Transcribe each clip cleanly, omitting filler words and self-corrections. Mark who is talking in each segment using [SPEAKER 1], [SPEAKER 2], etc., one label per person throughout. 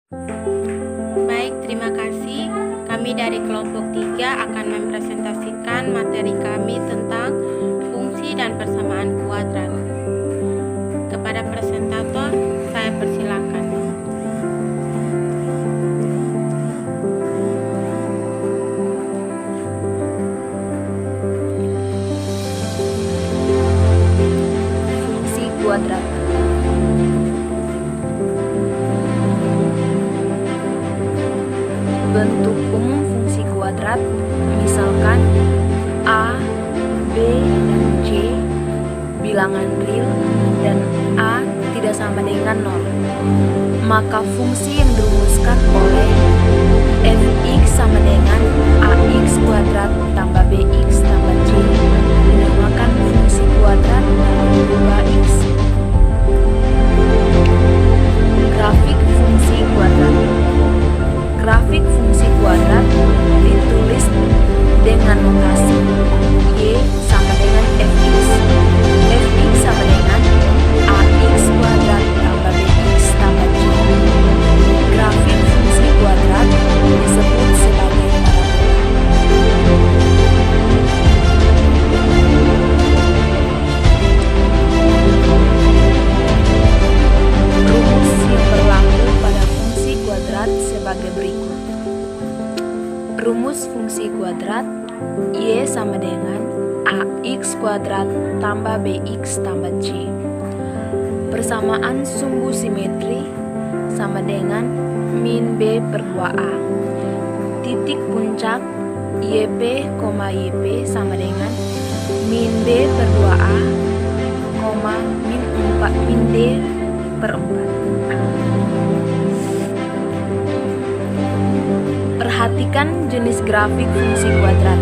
[SPEAKER 1] Baik, terima kasih. Kami dari kelompok 3 akan mempresentasikan materi kami tentang fungsi dan persamaan kuadrat. Kepada presentator, saya persilakan.
[SPEAKER 2] Fungsi kuadrat. Bentuk umum fungsi kuadrat misalkan A, B, dan C bilangan real dan A tidak sama dengan 0. Maka fungsi yang dirumuskan oleh fx sama dengan ax kuadrat tambah bx tambah c dinamakan fungsi kuadrat dalam lomba x. Grafik fungsi kuadrat. Grafik fungsi kuadrat ditulis dengan notasi y sama dengan fx. Fx sama dengan ax kuadrat tambah bx tambah c. Grafik fungsi kuadrat disebut sebagai parabola. Rumus yang berlaku pada fungsi kuadrat sebagai berikut. Rumus fungsi kuadrat y sama dengan ax kuadrat tambah bx tambah c. Persamaan sumbu simetri sama dengan min b per 2a. Titik puncak yp, yp sama dengan min b per 2a, min d per 4. Perhatikan jenis grafik fungsi kuadrat.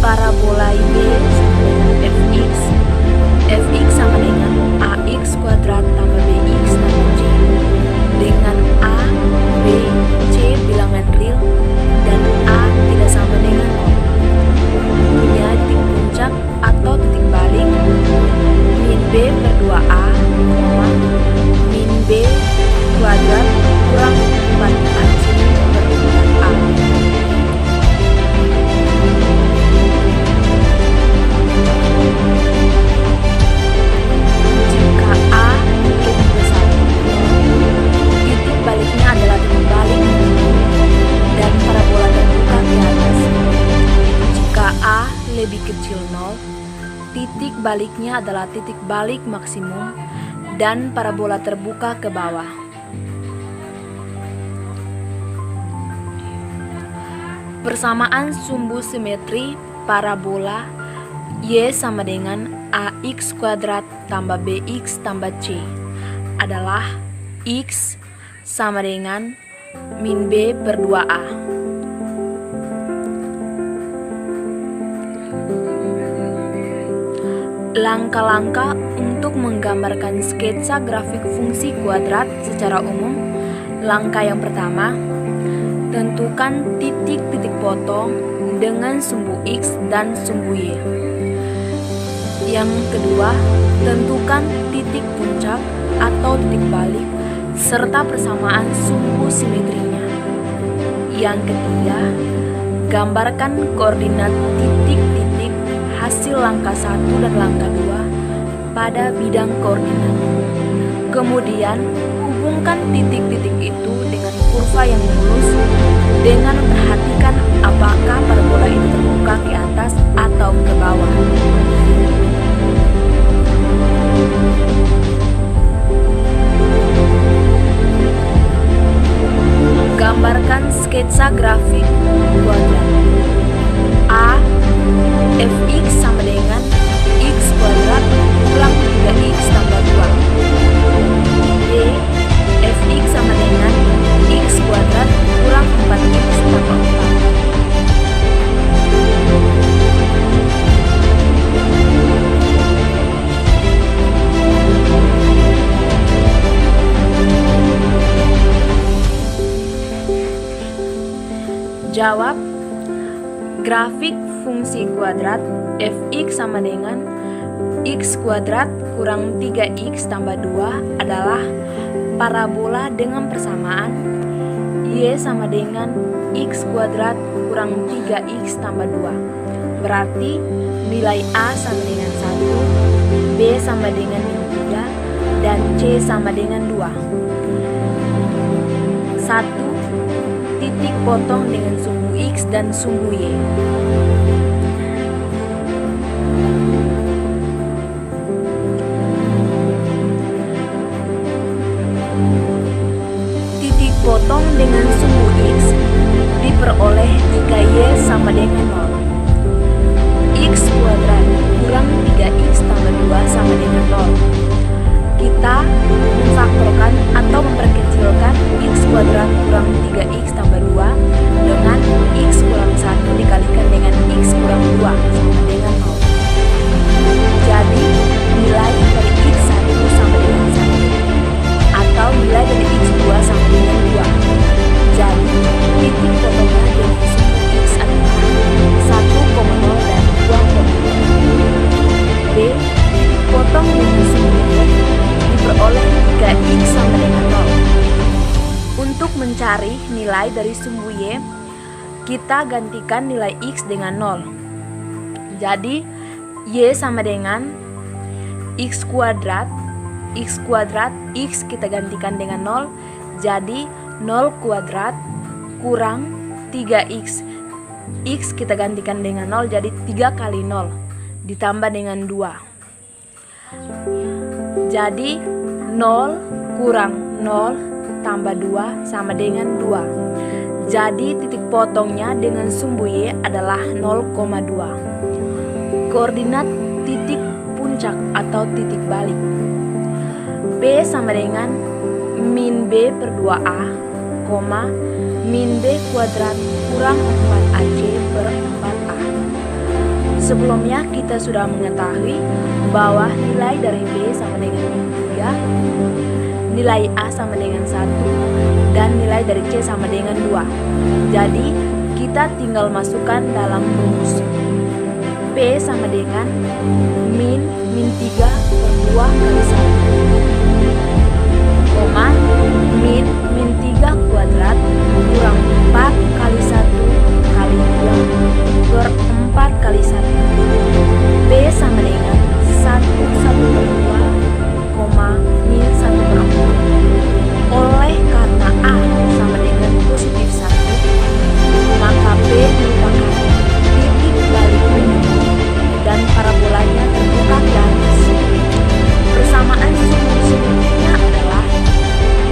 [SPEAKER 2] Parabola y sama dengan fx sama dengan ax kuadrat tambah bx tambah c dengan a, b, c bilangan real dan a tidak sama dengan 0. Punya titik puncak atau titik balik min b per 2a, min b kuadrat kurang 4ac per 4a. Jika a lebih besar, titik baliknya adalah titik balik dan parabola terbuka di atas. Jika a lebih kecil 0, titik baliknya adalah titik balik maksimum dan parabola terbuka ke bawah. Persamaan sumbu simetri parabola y sama dengan ax kuadrat tambah bx tambah c adalah x sama dengan min b per 2a. Langkah-langkah untuk menggambarkan sketsa grafik fungsi kuadrat secara umum. Langkah yang pertama, tentukan titik-titik potong dengan sumbu x dan sumbu y. Yang kedua, tentukan titik puncak atau titik balik serta persamaan sumbu simetrinya. Yang ketiga, gambarkan koordinat titik-titik hasil langkah 1 dan langkah 2 pada bidang koordinat. Kemudian, hubungkan titik-titik itu dengan kurva yang lurus dengan memperhatikan apakah parabola itu terbuka ke atas atau ke bawah. Gambarkan sketsa grafik kuadrat. A. Fx sama dengan x kuadrat kurang 3x tambah 2. B. Fx sama dengan x kuadrat kurang 4x tambah 4. Jawab. Grafik fungsi kuadrat fx sama dengan x kuadrat kurang 3x tambah 2 adalah parabola dengan persamaan y sama dengan x kuadrat kurang 3x tambah 2. Berarti nilai A sama dengan 1, B sama dengan min 3, dan C sama dengan 2. 1. Titik potong dengan sumbu X dan sumbu Y. Titik potong dengan sumbu X diperoleh jika Y sama dengan 0. X kuadrat kurang 3x tambah 2 sama dengan 0. Kita memfaktorkan atau memperkecilkan x kuadrat kurang 3x tambah 2 dengan x kurang 1 dikalikan dengan x kurang 2 sama dengan 0. Jadi nilai dari x1 sama dengan 1 atau nilai dari x2 sama dengan 2. Jadi titik potongnya dengan sumbu x adalah 1,0 dan 2,0. B. Potong dengan sumbu Y diperoleh jika x sama dengan 0. Untuk mencari nilai dari sumbu Y, kita gantikan nilai x dengan 0. Jadi Y sama dengan x kuadrat x kita gantikan dengan 0. Jadi 0 kuadrat kurang 3x. X kita gantikan dengan 0, jadi 3 kali 0 ditambah dengan 2. Jadi 0 kurang 0 tambah 2 sama dengan 2. Jadi titik potongnya dengan sumbu Y adalah 0,2. Koordinat titik puncak atau titik balik. P sama dengan min B per 2A, min B kuadrat kurang 4AC per 4A. Sebelumnya kita sudah mengetahui bahwa nilai dari B sama dengan min 3, nilai A sama dengan 1, dan nilai dari C sama dengan 2. Jadi kita tinggal masukkan dalam rumus. P sama dengan min 3 per 2 kali 1, min 3 kuadrat kurang 4 kali 1 kali 2 per 4 kali 1. B sama dengan 1 per 2, min 1 per 4. Oleh karena A sama dengan positif 1, maka B merupakan titik balik umum dan parabolanya terbuka di atas. Persamaan sumbu-sumbunya adalah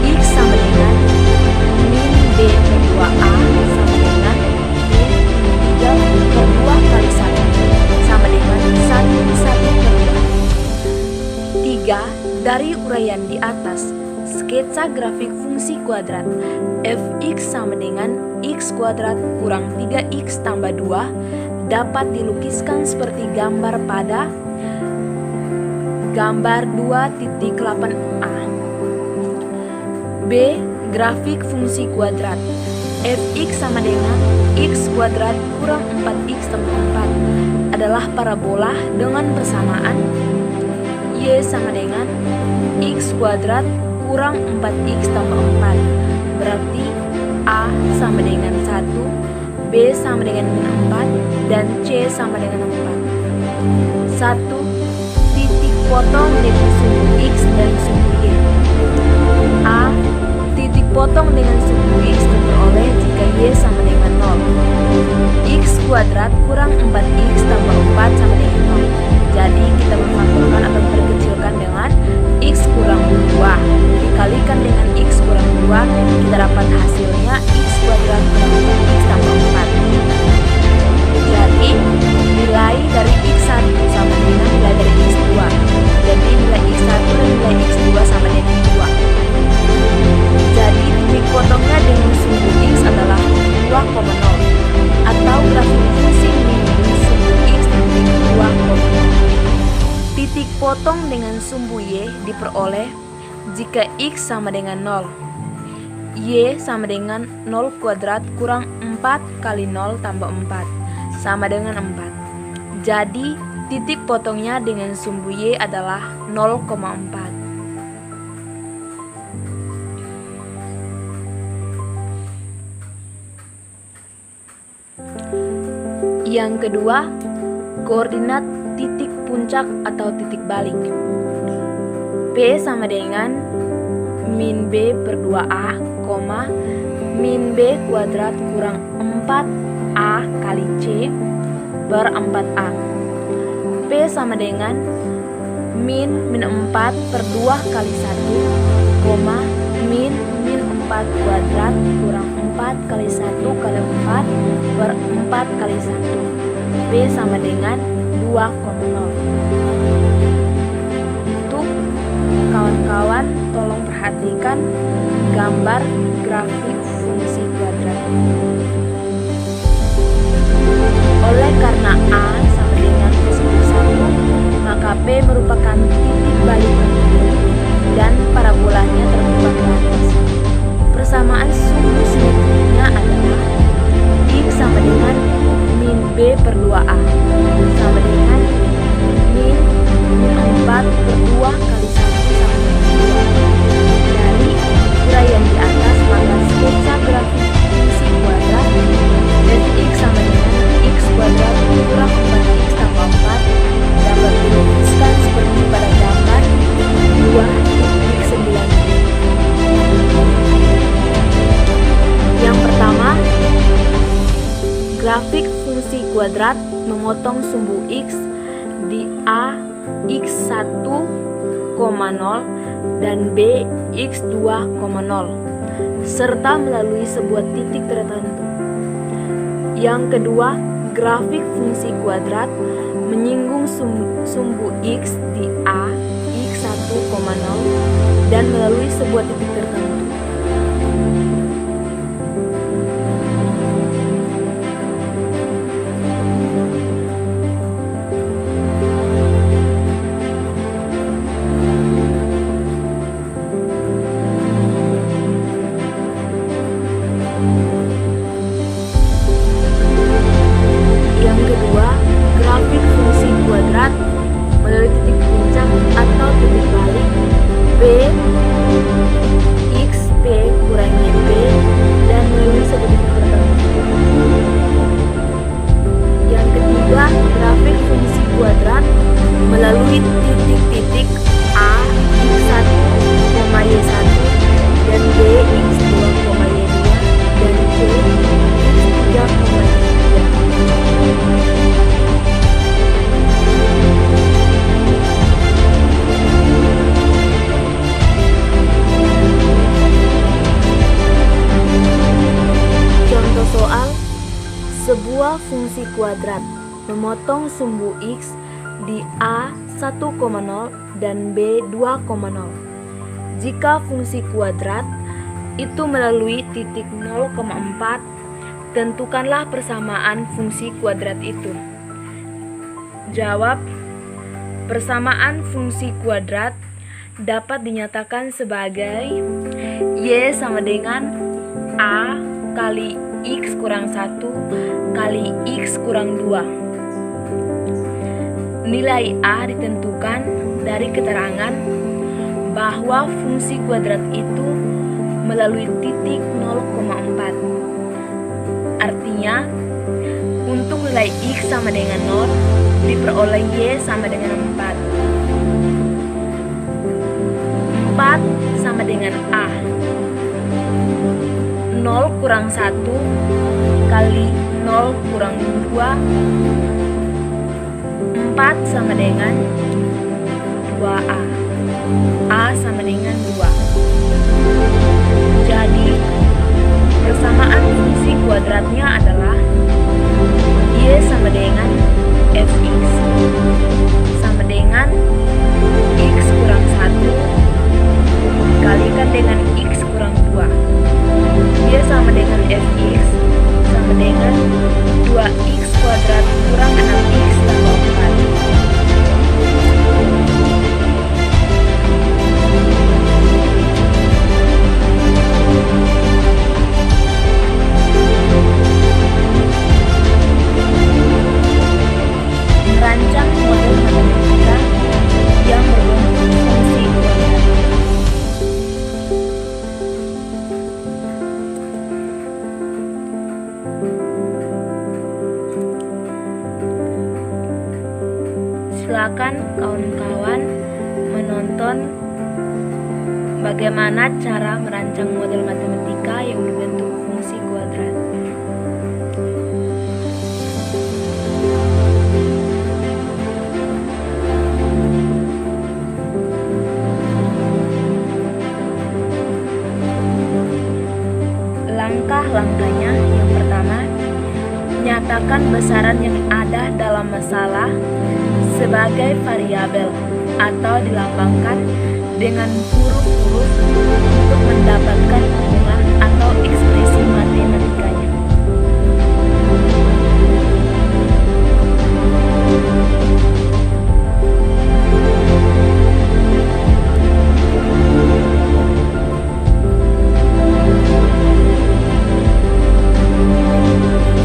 [SPEAKER 2] x sama dengan min B per 2A sama dengan min 3 per 2 kali 1 sama dengan 1 per 2. 3. Dari uraian di atas, sketsa grafik fungsi kuadrat fx sama dengan x kuadrat kurang 3x tambah 2 dapat dilukiskan seperti gambar pada gambar 2.8a. B. Grafik fungsi kuadrat fx sama dengan x kuadrat kurang 4x tambah 4 adalah parabola dengan persamaan y sama dengan x kuadrat kurang 4x tambah 4. Berarti A sama dengan 1, B sama dengan min 4, dan C sama dengan 4. 1. Titik potong dengan sumbu X dan sumbu Y. A. Titik potong dengan sumbu X diperoleh jika Y sama dengan 0. X kuadrat kurang 4x tambah 4 sama dengan 0. Jadi kita memfaktorkan atau memperkecilkan dengan x kurang 2 dikalikan dengan x kurang 2, kita dapat hasilnya x kuadrat kurang 4x tambah 4. Jadi nilai dari x1 sama dengan nilai dari x2. Jadi nilai x1 dan nilai x2 sama dengan 2. Jadi titik potongnya dengan sumbu x adalah 2,0 atau grafik fungsi minus sumbu x titik 2,0. Titik potong dengan sumbu y diperoleh jika x sama dengan 0. Y sama dengan 0 kuadrat kurang 4 kali 0 tambah 4 sama dengan 4. Jadi, titik potongnya dengan sumbu Y adalah 0,4. Yang kedua, koordinat titik puncak atau titik balik. P sama dengan min B per 2A, min B kuadrat kurang 4A kali C ber 4A. P sama dengan min 4 per 2 kali 1, min 4 kuadrat kurang 4 kali 1 kali 4 per 4 kali 1. P sama dengan 2,0. Untuk kawan-kawan tolong perhatikan gambar grafik fungsi kuadrat. Oleh karena A sama dengan positif 1, maka P merupakan titik balik dan parabolanya terbuka ke atas. Persamaan sumbu simetrinya adalah X sama dengan min B per 2A sama dengan min 4 per 2 kali 1 sama dengan 2. Dari uraian di atas, maka sketsa grafik fungsi kuadrat dan X sama dengan X kuadrat kurang 4X tambah 4 dapat dirumuskan seperti pada gambar 2.9. Yang pertama, grafik fungsi kuadrat memotong sumbu X di A X1,0 dan B X2,0 serta melalui sebuah titik tertentu. Yang kedua, grafik fungsi kuadrat menyinggung sumbu X di A X1,0 dan melalui sebuah titik tertentu. Melalui titik puncak atau titik balik B X P kurang YP dan melalui sebuah titik tertentu. Yang ketiga, grafik fungsi kuadrat melalui titik-titik A X1, Y1 dan B X2, Y2 dan C X3, Y3. Soal, sebuah fungsi kuadrat memotong sumbu X di A 1,0 dan B 2,0. Jika fungsi kuadrat itu melalui titik 0,4, tentukanlah persamaan fungsi kuadrat itu. Jawab, persamaan fungsi kuadrat dapat dinyatakan sebagai Y sama dengan A kali X kurang 1 kali X kurang 2. Nilai A ditentukan dari keterangan bahwa fungsi kuadrat itu melalui titik 0,4. Artinya, untuk nilai X sama dengan 0 diperoleh Y sama dengan 4. 4 sama dengan A. 0 kurang 1 kali 0 kurang 2, 4 sama dengan 2A. A sama dengan 2. Jadi, persamaan fungsi kuadratnya adalah Y sama dengan Fx sama dengan X kurang 1 dikalikan dengan X kurang 2. Y sama dengan Fx sama dengan 2x kuadrat kurang 6x tambah 4. Silakan kawan-kawan menonton bagaimana cara merancang model matematika yang berbentuk fungsi kuadrat. Langkah-langkahnya, yang pertama, nyatakan besaran yang ada dalam masalah sebagai variabel atau dilambangkan dengan huruf-huruf untuk mendapatkan hubungan atau ekspresi matematikanya.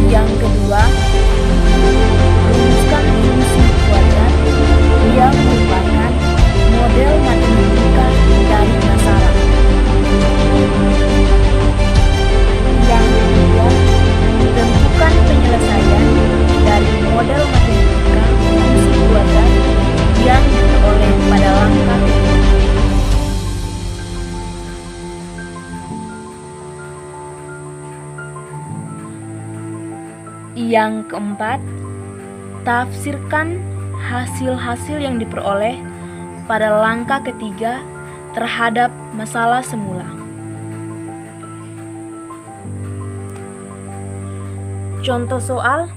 [SPEAKER 2] Yang kedua, rumuskan fungsi kuadrat yang merupakan model matematika dari masalah. Yang ketiga, tentukan penyelesaian dari model matematika fungsi kuadrat yang diperoleh pada langkah kedua. Yang keempat, tafsirkan hasil-hasil yang diperoleh pada langkah ketiga terhadap masalah semula. Contoh soal: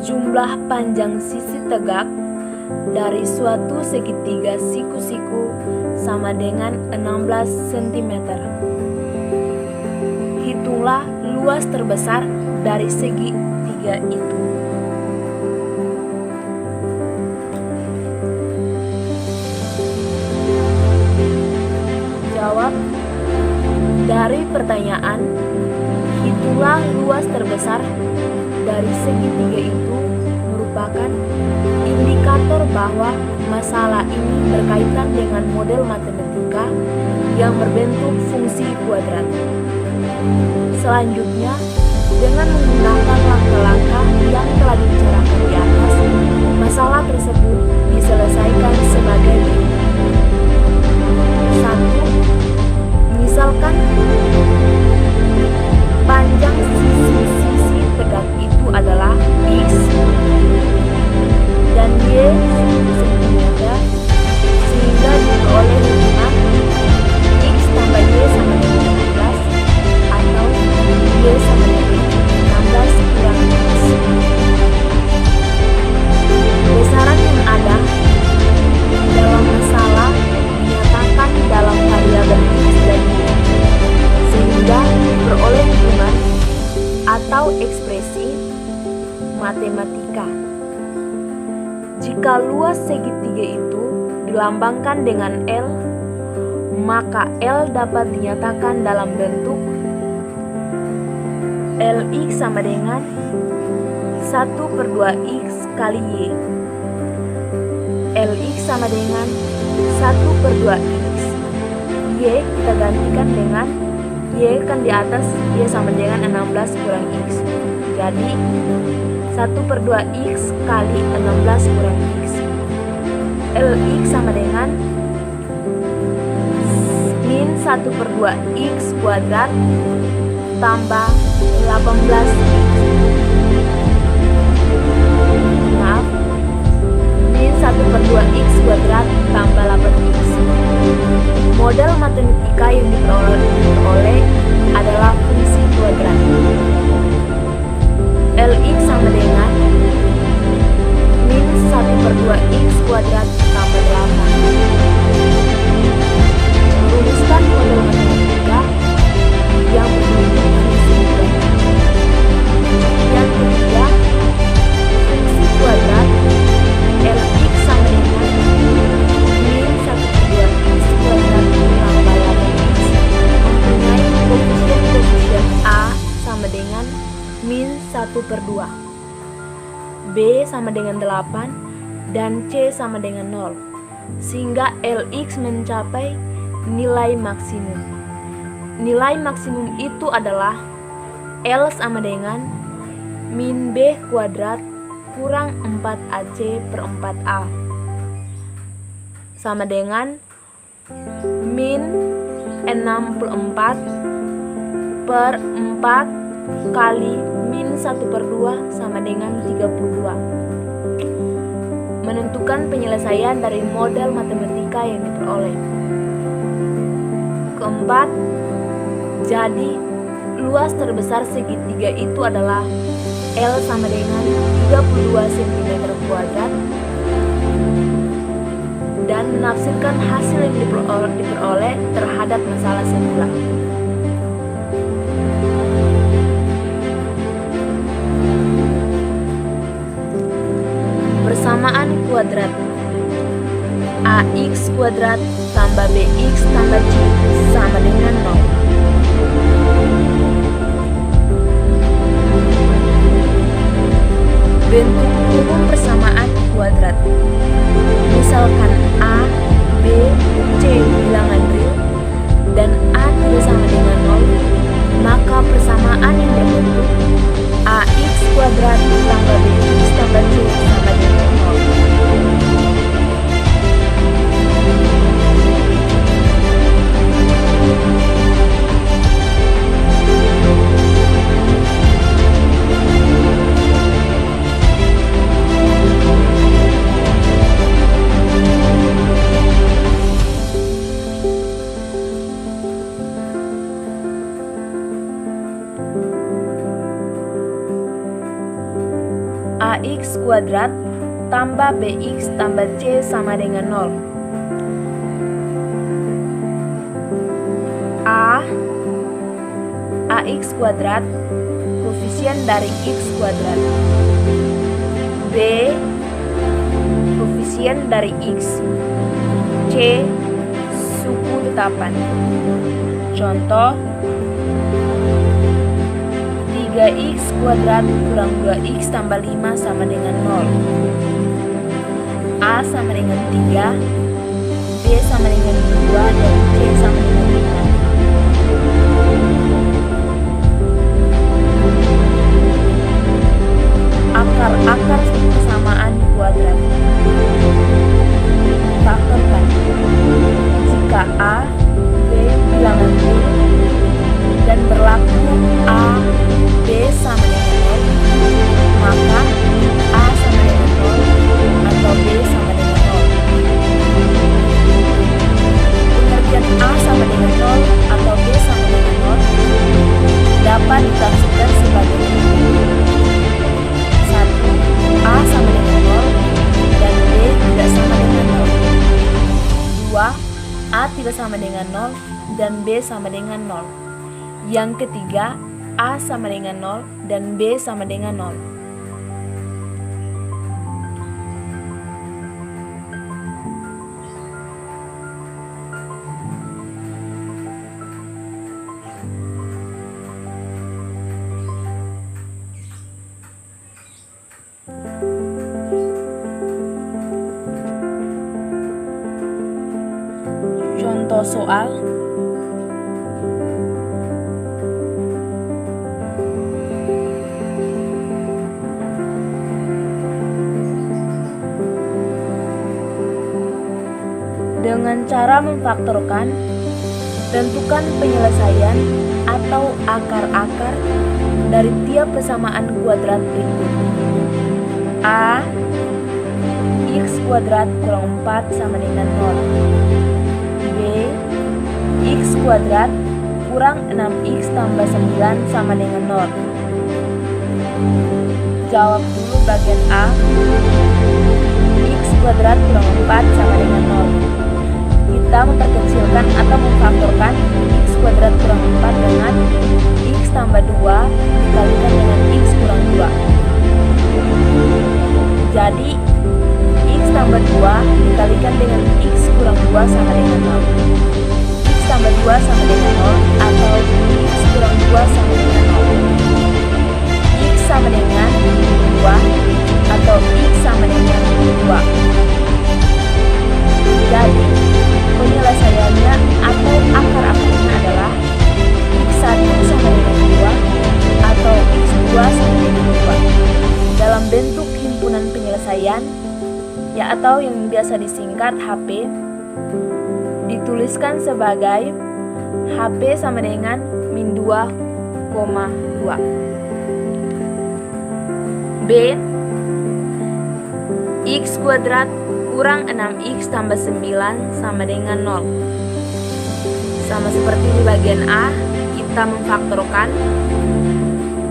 [SPEAKER 2] jumlah panjang sisi tegak dari suatu segitiga siku-siku sama dengan 16 cm. Hitunglah luas terbesar dari segitiga itu. Jawab. Dari pertanyaan, hitunglah luas terbesar dari segitiga itu merupakan indikator bahwa masalah ini berkaitan dengan model matematika yang berbentuk fungsi kuadrat. Selanjutnya, dengan menggunakan langkah-langkah yang telah dibicarakan di atas, masalah tersebut diselesaikan sebagai berikut. 1. Misalkan panjang sisi tegak itu adalah X dan Y cm, sehingga diperoleh hubungan X tambah Y sama dengan 16 atau Y sama dengan 16 kurang X. Besaran yang ada dalam masalah dinyatakan dalam variabel X dan Y, sehingga diperoleh hubungan atau ekspresi matematika. Jika luas segitiga itu dilambangkan dengan L, maka L dapat dinyatakan dalam bentuk Lx sama dengan 1/2x kali Y. Lx sama dengan 1/2x. Y kita gantikan dengan Y kan di atas, Y sama dengan 16 kurang X. Jadi 1/2x kali 16 kurang X. Lx sama dengan min 1/2x kuadrat tambah 18x. Maaf, min 1/2x kuadrat tambah 8x. Model matematika yang diperoleh adalah fungsi kuadrat. Lx sama dengan min 1/2x kuadrat tambah 8. Rumuskan model matematika yang berbentuk fungsi kuadrat. Yang ketiga, fungsi kuadrat Lx sama dengan min 1/2x kuadrat tambah 8x mempunyai koefisien A sama dengan min 1/2, B sama dengan 8, dan C sama dengan 0, sehingga Lx mencapai nilai maksimum. Nilai maksimum itu adalah L sama dengan min B kuadrat kurang 4AC per 4A sama dengan min 64 per 4 kali min 1/2 sama dengan 32. Menentukan penyelesaian dari model matematika yang diperoleh. Keempat, jadi luas terbesar segitiga itu adalah L sama dengan 32 cm kuadrat, dan menafsirkan hasil yang diperoleh terhadap masalah semula. Persamaan kuadrat AX kuadrat tambah BX tambah C sama dengan 0. Bentuk umum persamaan kuadrat. Misalkan A, B, C bilangan real dan A tidak sama dengan 0, maka persamaan yang berbentuk AX kuadrat tambah BX tambah C sama dengan 0. AX kuadrat tambah BX tambah C sama dengan 0. AX kuadrat koefisien dari X kuadrat. B koefisien dari X. C suku tetapan. Contoh 3x kuadrat kurang 2x tambah 5 sama dengan 0. A sama dengan 3, B sama dengan 2, dan C sama dengan 5. Akar-akar persamaan kuadrat. Faktorkan. Jika A, B bilangan real dan berlaku A, B sama dengan 0, maka A sama dengan 0 atau B sama dengan 0. Pengertian A sama dengan 0 atau B sama dengan 0 dapat ditafsirkan sebagai berikut. 1. A sama dengan 0 dan B tidak sama dengan 0. 2. A tidak sama dengan 0 dan B sama dengan 0. Yang ketiga, A sama dengan 0 dan B sama dengan 0. Contoh soal. Dengan cara memfaktorkan, tentukan penyelesaian atau akar-akar dari tiap persamaan kuadrat berikut. A. X kuadrat kurang 4 sama dengan 0. B. X kuadrat kurang 6x tambah 9 sama dengan 0. Jawab dulu bagian A. X kuadrat kurang 4 sama dengan 0. Kita memperkecilkan atau memfaktorkan x kuadrat kurang 4 dengan x tambah 2 dikalikan dengan x kurang 2. Jadi x tambah 2 dikalikan dengan x kurang 2 sama dengan 0. X tambah 2 sama dengan 0 atau x kurang 2 sama dengan 0. X sama dengan 2 atau x sama dengan 2. Jadi penyelesaiannya atau akar-akarnya adalah x1 sama dengan 2 atau x2 sama dengan ya atau yang biasa disingkat HP, dituliskan sebagai HP sama dengan min 2,2. B. X kuadrat kurang 6x tambah 9 sama dengan 0. Sama seperti di bagian A, kita memfaktorkan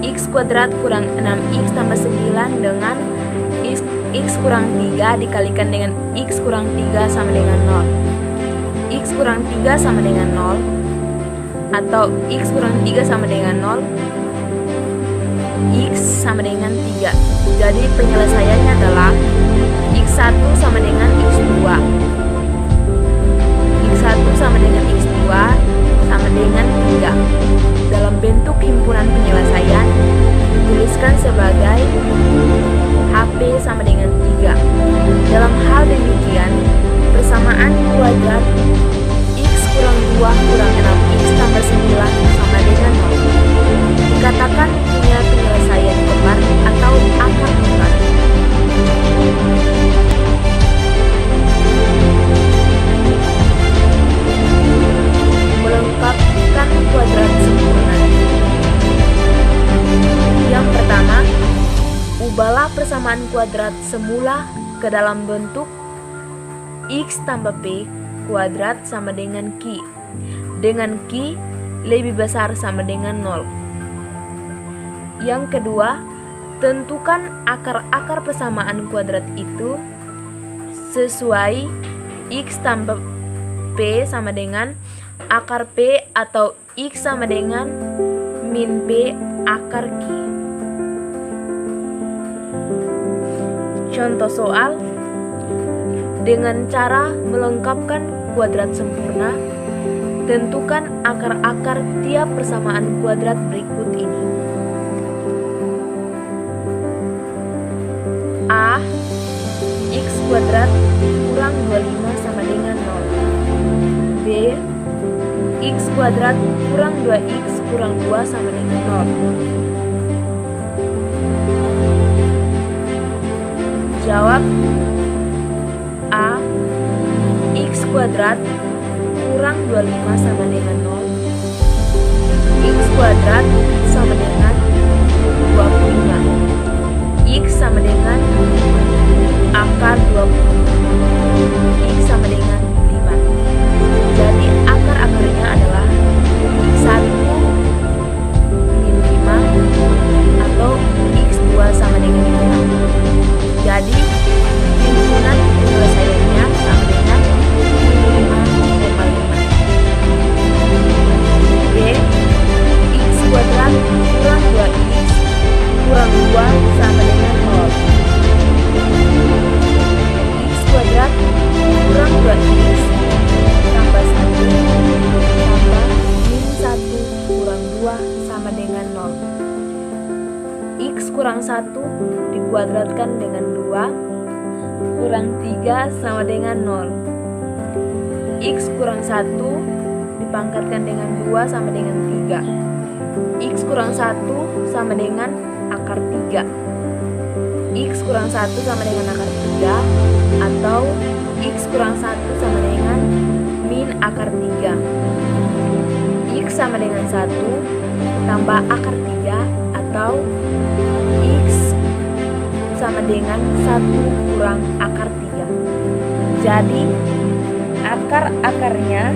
[SPEAKER 2] x kuadrat kurang 6x tambah 9 dengan x kurang 3 dikalikan dengan x kurang 3 sama dengan 0. X kurang 3 sama dengan 0 atau x kurang 3 sama dengan 0, x sama dengan 3. Jadi penyelesaiannya adalah x1 sama dengan x2, x1 sama dengan x2 sama dengan 3. Dalam bentuk himpunan penyelesaian dituliskan sebagai HP sama dengan 3. Dalam hal demikian, persamaan kuadrat x kurang 2 kurang 6x tambah 9 sama dengan 0 dikatakan punya penyelesaian kembar atau akar kembar. Melengkapkan kuadrat sempurna. Yang pertama, ubahlah persamaan kuadrat semula ke dalam bentuk x tambah p kuadrat sama dengan q, dengan q lebih besar sama dengan 0. Yang kedua, tentukan akar-akar persamaan kuadrat itu sesuai x tambah p sama dengan akar p atau x sama dengan min p akar q. Contoh soal dengan cara melengkapkan kuadrat sempurna, tentukan akar-akar tiap persamaan kuadrat berikut ini. A. X kuadrat kurang 25 sama dengan 0. B. X kuadrat kurang 2x kurang 2 sama dengan 0. Jawab A. X kuadrat kurang 25 sama dengan 0. X kuadrat sama dengan 25. X sama dengan akar 20. X sama dengan 5. Jadi akar-akarnya adalah x1 min 5 atau x2 sama dengan 5. Jadi himpunan penyelesaiannya sama dengan min 5,5. B. X kuadrat kurang 2x kurang 2 sama dengan 0. X kuadrat kurang 2x tambah 1 tambah min 1 kurang 2 sama dengan 0. X kurang 1 dikuadratkan dengan 2 kurang 3 sama dengan 0. X kurang 1 dipangkatkan dengan 2 sama dengan 3. X kurang 1 sama dengan akar 3. X kurang 1 sama dengan akar 3 atau X kurang 1 sama dengan min akar 3. X sama dengan 1 tambah akar 3 atau X sama dengan 1 kurang akar 3. Jadi akar-akarnya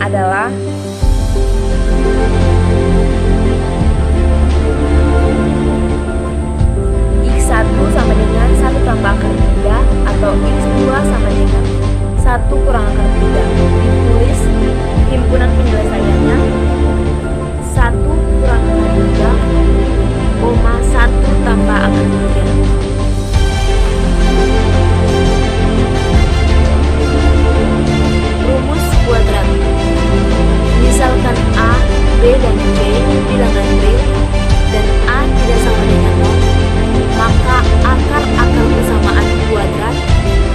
[SPEAKER 2] adalah X1 sama dengan 1 tambah akar 3 atau X2 sama dengan 1 kurang akar 3. Ditulis himpunan penyelesaiannya 1 kurang akar 3, 1 tambah akar 3. Rumus kuadrat. Misalkan A, B, dan C bilangan real dan A tidak sama dengan 0, maka akar-akar persamaan kuadrat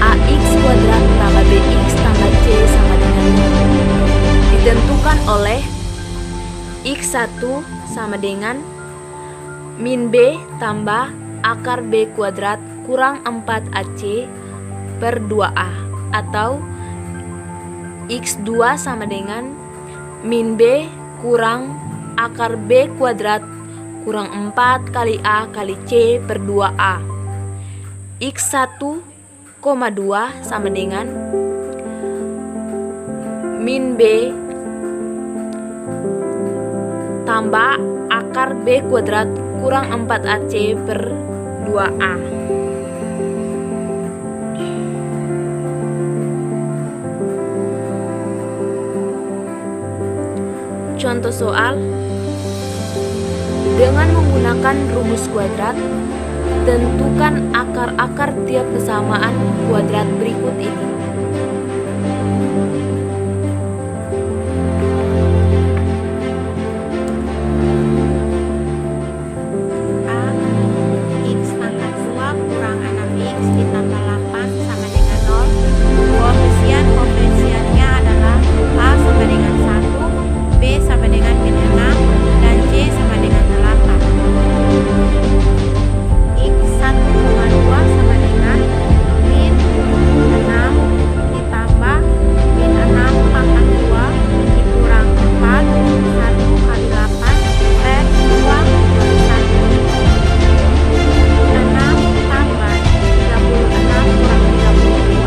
[SPEAKER 2] AX kuadrat tambah BX tambah C sama dengan 0 ditentukan oleh X1 sama dengan min B tambah akar B kuadrat kurang 4AC per 2A, atau X2 sama dengan min B kurang akar B kuadrat kurang 4 kali A kali C per 2A. X1, 2 sama dengan min B tambah akar B kuadrat kurang 4AC per 2A. Contoh soal, dengan menggunakan rumus kuadrat, tentukan akar-akar tiap kesamaan kuadrat berikut ini.
[SPEAKER 1] A. X pangkat 2 kurang 6X ditambah 8 sama dengan 0. Koefisiennya adalah A sama dengan 1, B sama dengan min 6, dan C sama dengan 8. X 1,2 sama dengan min 6 ditambah min 6 pangkat 2 dikurang 4, 1 kali 8 per 2 kali 1. 6 tambah 36 kurang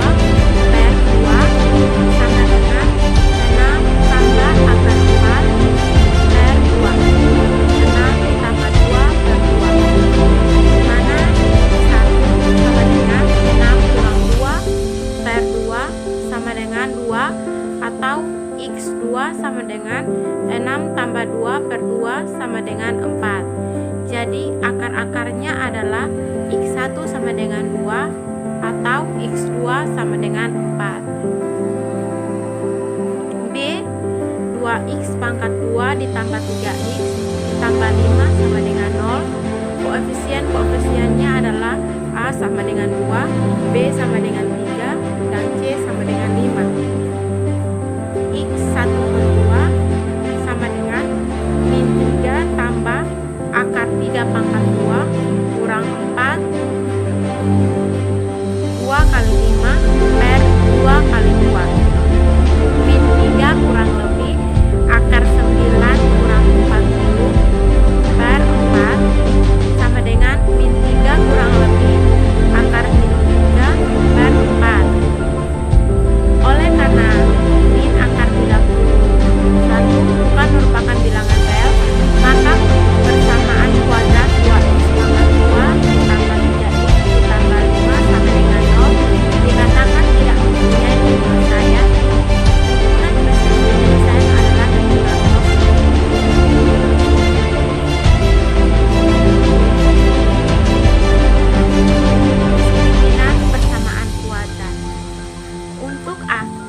[SPEAKER 1] 32 per 2 sama dengan 6 tambah akar 4 per 2. 6 ditambah 2 per 2. Mana 1 sama dengan 6 kurang 2 per 2 sama dengan 2, atau X2 sama dengan 6 tambah 2 per 2 sama dengan 4. Jadi akar-akarnya adalah X1 sama dengan 2 atau X2 sama dengan 4. B. 2X pangkat 2 ditambah 3X ditambah 5 sama dengan 0. Koefisiennya adalah A sama dengan 2, B sama dengan 3, dan C sama dengan 5. X 1/2 sama dengan min 3 tambah akar 3 pangkat 2 kurang 4 2 kali 5 per 2 kali 2. Min 3 kurang lebih akar 9 kurang 40 per 4 sama dengan min 3 kurang lebih akar min 3 per 4. Oleh karena min akar 31 bukan merupakan bilangan real, maka persamaan kuadrat 2x pangkat 2 ditambah 3x ditambah 5 sama dengan 0 dikatakan tidak mempunyai penyelesaian. Hubungan penyelesaian adalah hubungan kosong. Kemungkinan persamaan kuadrat. Untuk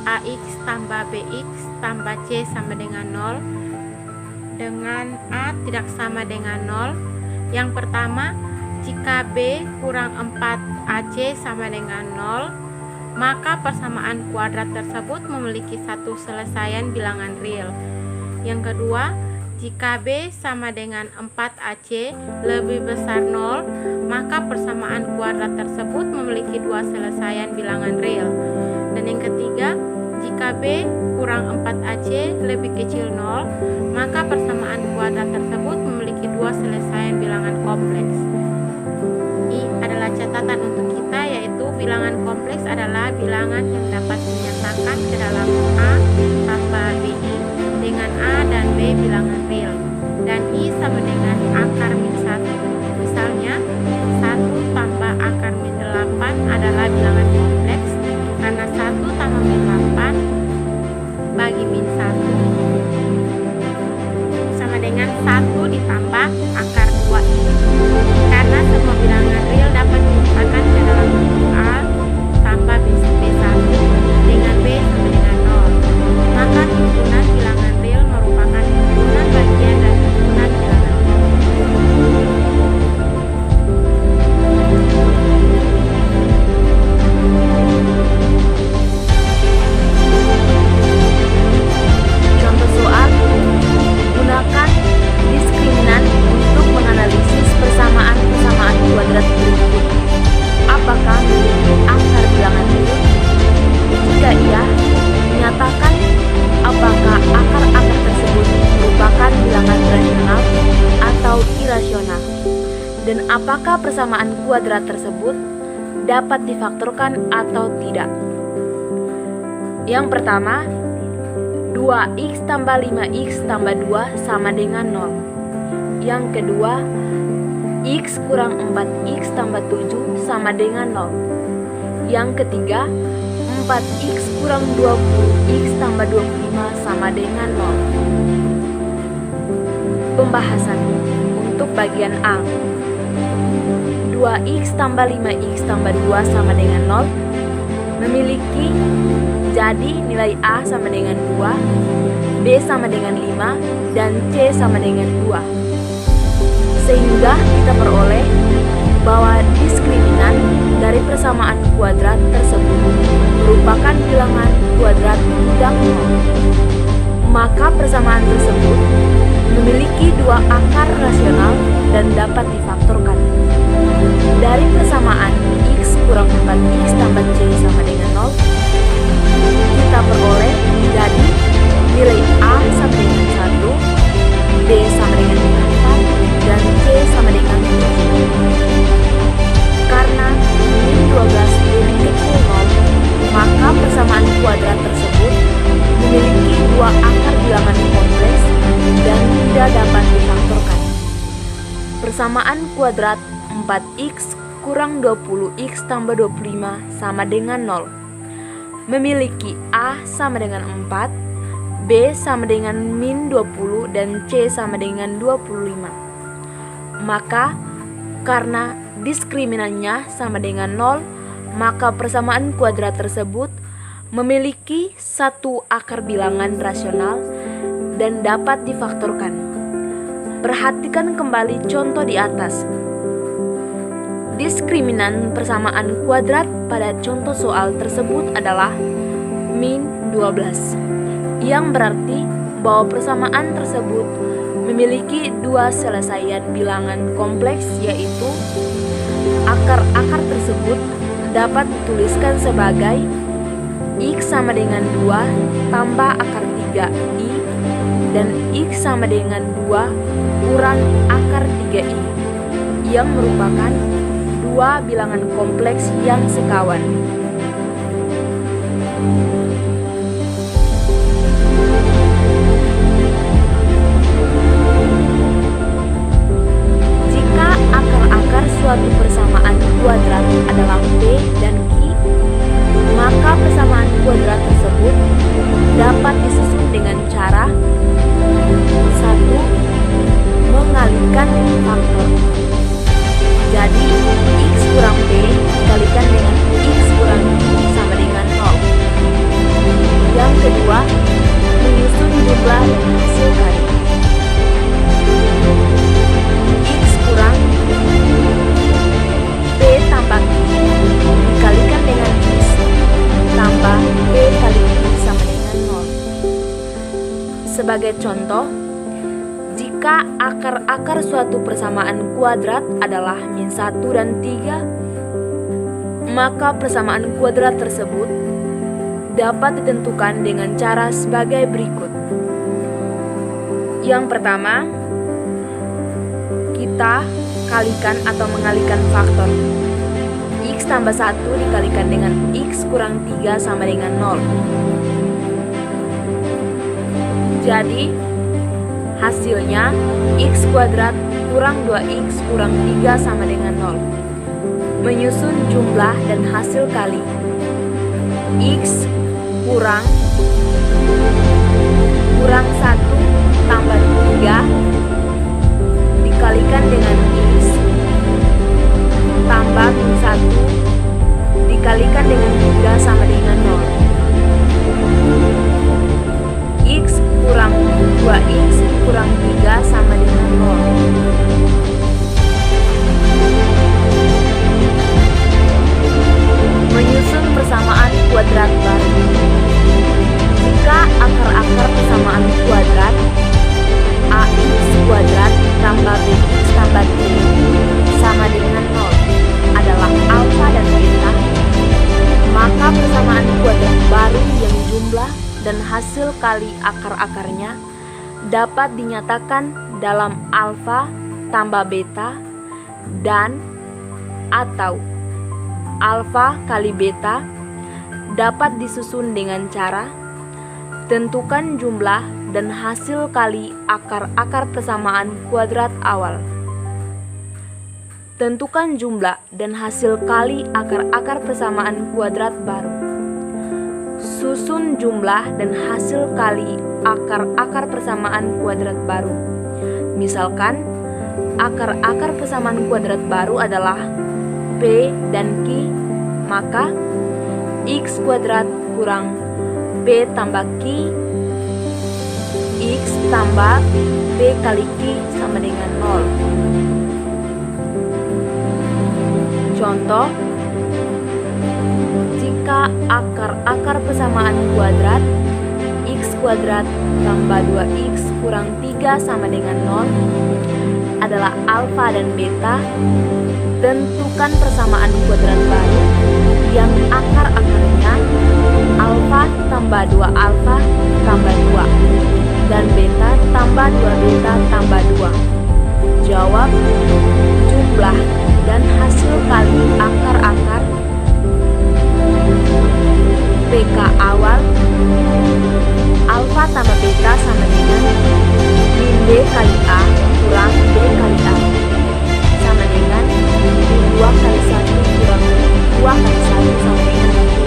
[SPEAKER 1] AX tambah BX tambah C sama dengan 0 dengan A tidak sama dengan 0. Yang pertama, jika B kurang 4AC sama dengan 0, maka persamaan kuadrat tersebut memiliki satu selesaian bilangan real. Yang kedua, jika B sama dengan 4AC lebih besar 0, maka persamaan kuadrat tersebut memiliki dua selesaian bilangan real. Dan yang ketiga, jika B kurang 4AC lebih kecil 0, maka persamaan kuadrat tersebut memiliki dua selesaian bilangan kompleks. I adalah catatan untuk kita, yaitu bilangan kompleks adalah bilangan yang dapat dinyatakan ke dalam A tambah BI dengan A dan B bilangan real, dan I sama dengan akar min 1. Misalnya 1 tambah akar min 8 adalah bilangan kompleks karena 1 tambah min 8 bagi min 1 sama dengan 1 ditambah akar 2 ini. Karena semua bilangan real dapat dinyatakan ke dalam bentuk A tambah B1 dengan B sama dengan 0, maka himpunan bilangan real merupakan himpunan bagian dari himpunan bilangan kompleks.
[SPEAKER 2] maka persamaan kuadrat tersebut dapat difaktorkan atau tidak. Yang pertama, 2x tambah 5x tambah 2 sama dengan 0. Yang kedua, x kurang 4x tambah 7 sama dengan 0. Yang ketiga, 4x kurang 20x tambah 25 sama dengan 0. Pembahasan untuk bagian A. 2x tambah 5x tambah 2 sama dengan 0 memiliki, jadi nilai A sama dengan 2, B sama dengan 5, dan C sama dengan 2. Sehingga kita peroleh bahwa diskriminan dari persamaan kuadrat tersebut merupakan bilangan kuadrat tidak nol. Maka persamaan tersebut memiliki dua akar rasional dan dapat difaktorkan. Dari persamaan x kurang 4x tambah c sama dengan 0, kita peroleh jadi nilai A sama dengan 1, B sama dengan 4, dan C sama dengan 7. Karena min 12 lebih kecil 0, maka persamaan kuadrat tersebut memiliki dua akar bilangan kompleks dan tidak dapat difaktorkan. Persamaan kuadrat 4x kurang 20x tambah 25 sama dengan 0 memiliki A sama dengan 4, B sama dengan min 20, dan C sama dengan 25. Maka karena diskriminannya sama dengan 0, maka persamaan kuadrat tersebut memiliki satu akar bilangan rasional dan dapat difaktorkan. Perhatikan kembali contoh di atas. Diskriminan persamaan kuadrat pada contoh soal tersebut adalah min 12, yang berarti bahwa persamaan tersebut memiliki dua selesaian bilangan kompleks, yaitu akar-akar tersebut dapat dituliskan sebagai x sama dengan 2 tambah akar 3i dan x sama dengan 2 kurang akar 3i, yang merupakan dua bilangan kompleks yang sekawan. Jika akar-akar suatu persamaan kuadrat adalah b dan q, maka persamaan kuadrat tersebut dapat disusun dengan cara 1. Mengalihkan faktor. Jadi, x kurang b dikalikan dengan x kurang q sama dengan 0. Yang kedua, menyusun jumlah dan hasil kali. X kurang b tambah q dikalikan dengan x tambah b kali q sama dengan 0. Sebagai contoh, jika akar-akar suatu persamaan kuadrat adalah min 1 dan 3, maka persamaan kuadrat tersebut dapat ditentukan dengan cara sebagai berikut. Yang pertama, kita kalikan atau mengalihkan faktor. X tambah 1 dikalikan dengan x kurang 3 sama dengan 0. Jadi, hasilnya x kuadrat kurang 2x kurang 3 sama dengan 0. Menyusun jumlah dan hasil kali. X kurang 1 tambah 3 dikalikan dengan x tambah min 1 dikalikan dengan 3 sama dengan 0. X kurang 2x kurang 3 sama dengan 0. Menyusun persamaan kuadrat baru. Jika akar-akar persamaan kuadrat ax kuadrat tambah bx tambah c sama dengan 0 adalah alfa dan beta, maka persamaan kuadrat baru yang jumlah dan hasil kali akar-akarnya dapat dinyatakan dalam alfa tambah beta dan atau alfa kali beta dapat disusun dengan cara tentukan jumlah dan hasil kali akar-akar persamaan kuadrat awal. Tentukan jumlah dan hasil kali akar-akar persamaan kuadrat baru. Susun jumlah dan hasil kali akar-akar persamaan kuadrat baru. Misalkan, akar-akar persamaan kuadrat baru adalah P dan Q, maka X kuadrat kurang P tambah Q, X tambah P kali Q sama dengan 0. Contoh, jika akar-akar persamaan kuadrat X kuadrat tambah 2X kurang 3 sama dengan 0 adalah alfa dan beta, tentukan persamaan kuadrat baru yang akar-akarnya alfa tambah 2 alfa tambah 2 dan beta tambah 2 beta tambah 2. Jawab, jumlah dan hasil kali akar-akar PK awal alfa tambah beta sama dengan min B kali A kurang B kali A sama dengan min 2 kali 1 kurang 2 kali 1 sama dengan 2.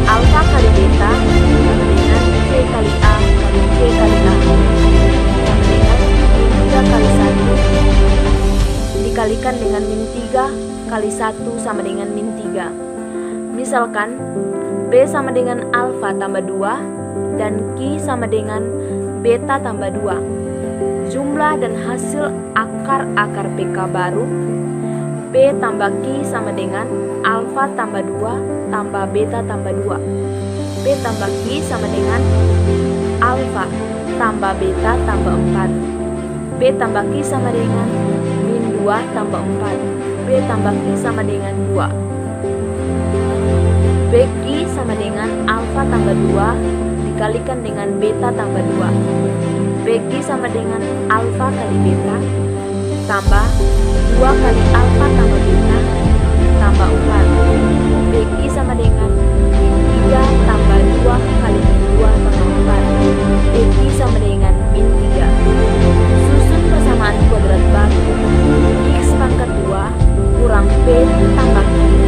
[SPEAKER 2] Alfa kali beta sama dengan C kali A kali C kali A sama dengan min 3 kali 1 dikalikan dengan min 3 kali 1 sama dengan min 3. Misalkan, B sama dengan alfa tambah 2 dan Q sama dengan beta tambah 2. Jumlah dan hasil akar-akar PK baru, P tambah Q sama dengan alfa tambah 2 tambah beta tambah 2. P tambah Q sama dengan alfa tambah beta tambah 4. P tambah Q sama dengan min 2 tambah 4. P tambah Q sama dengan 2. BQ sama dengan alfa tambah 2 dikalikan dengan beta tambah 2. BQ sama dengan alfa kali beta tambah 2 kali alfa tambah beta tambah 4. BQ sama dengan min 3 tambah 2 kali min 2 tambah 4. BQ sama dengan min 3. Susun persamaan kuadrat baru X pangkat 2 kurang P tambah Q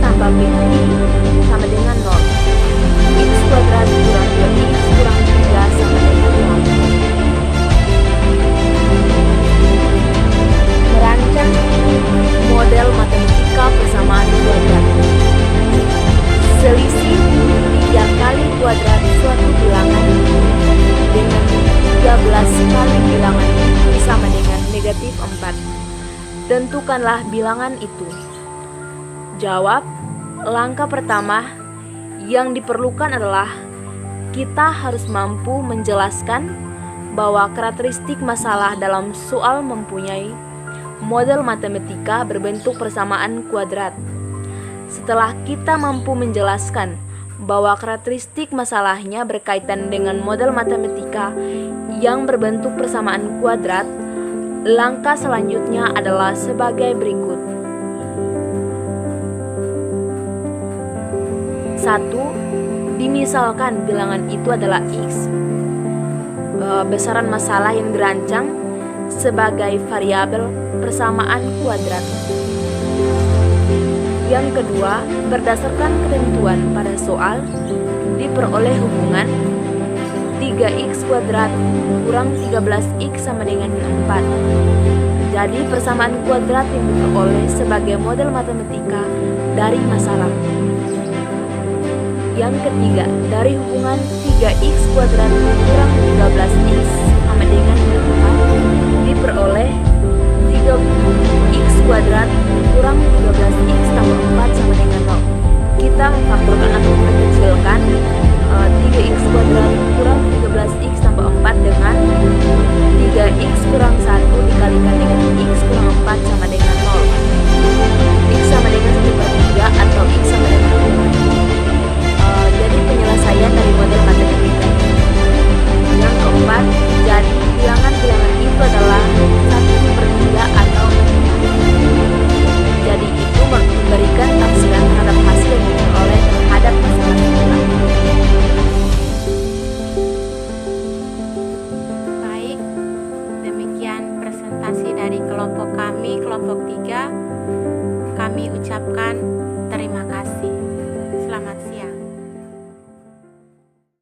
[SPEAKER 2] tambah min Q sama dengan 0. X kuadrat kurang 2X kurang 3 sama dengan 0. Merancang model matematika persamaan kuadrat. Selisih 3 kali kuadrat suatu bilangan dengan 13 kali bilangan itu sama dengan negatif 4. Tentukanlah bilangan itu. Jawab, langkah pertama yang diperlukan adalah kita harus mampu menjelaskan bahwa karakteristik masalah dalam soal mempunyai model matematika berbentuk persamaan kuadrat. Setelah kita mampu menjelaskan bahwa karakteristik masalahnya berkaitan dengan model matematika yang berbentuk persamaan kuadrat, langkah selanjutnya adalah sebagai berikut. 1. Dimisalkan bilangan itu adalah X. Besaran masalah yang dirancang sebagai variabel persamaan kuadrat. Yang kedua, berdasarkan ketentuan pada soal, diperoleh hubungan 3x kuadrat kurang 13x sama dengan 4. Jadi persamaan kuadrat yang diperoleh sebagai model matematika dari masalah. Yang ketiga, dari hubungan 3x kuadrat kurang 13x sama dengan 4 diperoleh 3x kuadrat kurang 13x tambah 4 sama dengan 0. Kita memfaktorkan